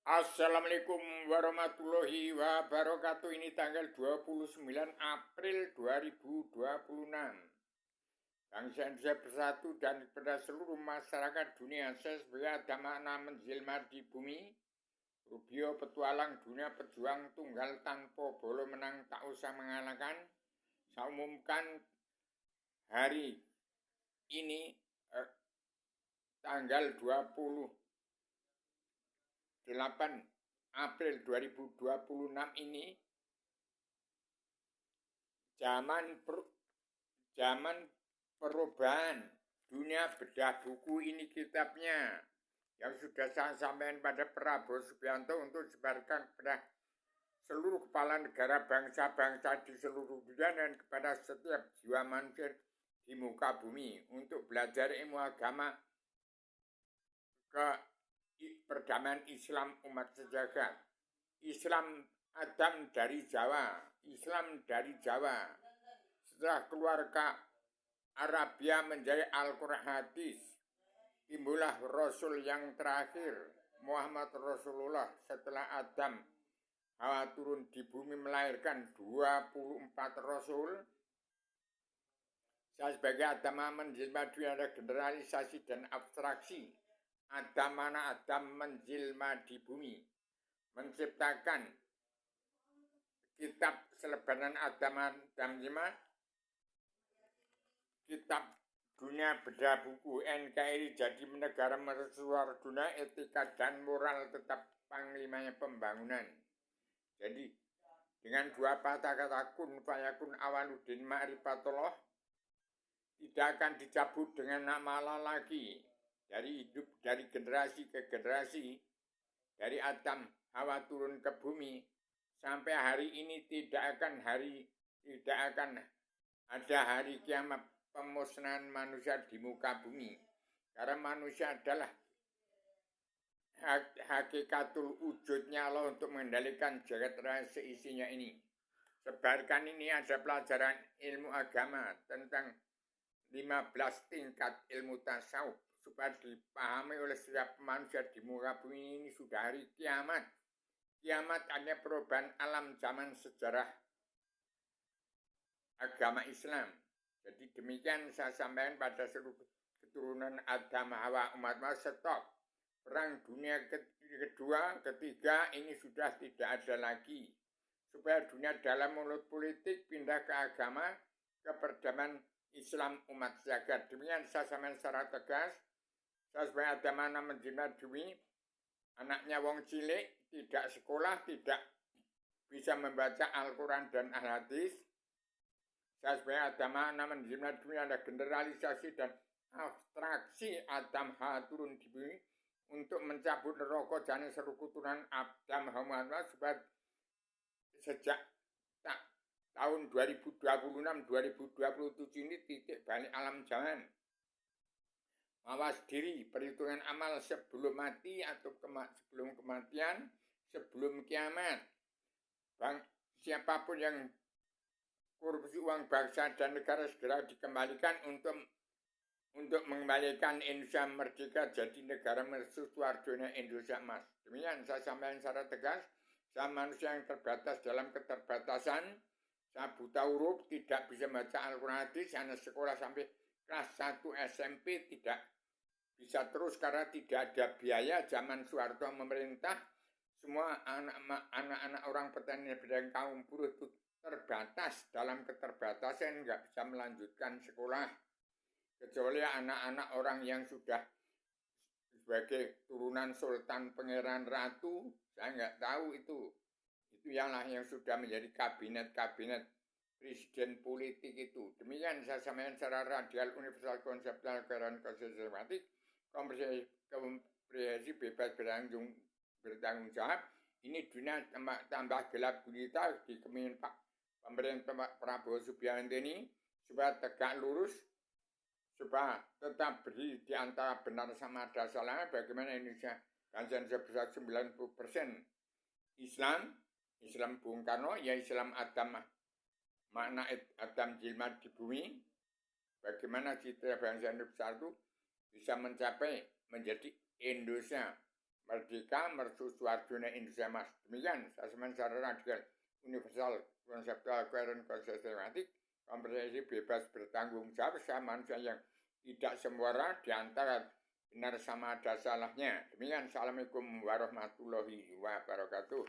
Assalamualaikum warahmatullahi wabarakatuh. Ini tanggal 29 April 2026. Bangsa Indonesia bersatu dan kepada seluruh masyarakat dunia sebagai damana menjelma di bumi. Rubio petualang dunia pejuang tunggal tanpa bolo menang tak usah mengalahkan. Saya umumkan hari ini tanggal 28 April 2026 ini zaman perubahan dunia bedah buku. Ini kitabnya yang sudah saya sampaikan pada Prabowo Subianto untuk disebarkan kepada seluruh kepala negara bangsa-bangsa di seluruh dunia dan kepada setiap jiwa manusia di muka bumi untuk belajar ilmu agama ke perdamaian Islam umat sejagat. Islam Adam dari Jawa, Islam dari Jawa. Setelah keluar ke Arabia menjadi Al-Quran hadis, timbullah Rasul yang terakhir, Muhammad Rasulullah. Setelah Adam Hawa turun di bumi melahirkan 24 Rasul. Saya sebagai agama menjelma dunia ada generalisasi dan abstraksi. Adam mana Adam menjelma di bumi, menciptakan kitab selebaran Adam Jelma, kitab dunia bedah buku. NKRI jadi negara mercusuar dunia, etika dan moral tetap panglimanya pembangunan. Jadi dengan dua patah kata kun fayakun awaluddin ma'rifatullah tidak akan dicabut dengan nama Allah lagi. Dari hidup, dari generasi ke generasi, dari Adam Hawa turun ke bumi sampai hari ini tidak akan ada hari kiamat pemusnahan manusia di muka bumi. Karena manusia adalah hakikatul wujudnya Allah untuk mengendalikan jagat raya seisinya ini. Sebarkan ini ada pelajaran ilmu agama tentang 15 tingkat ilmu tasawuf supaya dipahami oleh setiap manusia di muka bumi. Ini sudah hari kiamat. Kiamat hanya perubahan alam zaman sejarah agama Islam. Jadi demikian saya sampaikan pada seluruh keturunan Adam Hawa umat Muhammad. Stop. Perang dunia kedua, ketiga ini sudah tidak ada lagi. Supaya dunia dalam mulut politik pindah ke agama, ke perdamaian Islam umat jagat. Demikian saya sampaikan secara tegas. Saya sebagai agama menjelma demi anaknya wong cilik, tidak sekolah, tidak bisa membaca Al-Quran dan Al-Hadis. Saya sebagai agama menjelma demi ada generalisasi dan abstraksi Adam turun di bumi untuk mencabut rokok jani seluruh keturunan Adam Muhammad supaya sejak tahun 2026-2027 ini titik balik alam zaman. Mawas diri, perhitungan amal sebelum mati atau sebelum kematian, sebelum kiamat. Siapapun yang korupsi uang bangsa dan negara segera dikembalikan untuk mengembalikan Indonesia merdeka jadi negara mercusuar dunia Indonesia emas. Demikian saya sampaikan secara tegas. Saya manusia yang terbatas dalam keterbatasan. Saya buta huruf, tidak bisa baca Al-Quran hadis, hanya sekolah sampai kelas 1 SMP, tidak bisa terus karena tidak ada biaya. Zaman Soeharto memerintah, semua anak-anak orang petani dan kaum buruh itu terbatas. Dalam keterbatasan nggak bisa melanjutkan sekolah. Kecuali anak-anak orang yang sudah sebagai turunan sultan, pangeran, ratu, saya nggak tahu itu. Itu yang sudah menjadi kabinet presiden politik itu. Demikian saya sampaikan secara radial, universal, konseptual, keren, sistematik, komprehensif, bebas bertanggung jawab. Ini dunia tambah gelap gulita di kepemimpinan Pak pemerintah Pak Prabowo Subianto ini supaya tegak lurus, supaya tetap berdiri di antara benar sama ada salahnya. Bagaimana Indonesia bangsa sebesar 90% Islam Bung Karno, ya Islam Adam, makna Adam jelma di bumi. Bagaimana citra bangsa Indonesia itu bisa mencapai menjadi Indonesia merdeka, mercu suarjone Indonesia Mas. Demikian, asesmen secara radikal, universal, konseptual, koheren, konsistematik, komprehensif, bebas, bertanggung jawab, sama manusia yang tidak sembara di antara benar sama ada salahnya. Demikian, Assalamualaikum warahmatullahi wabarakatuh.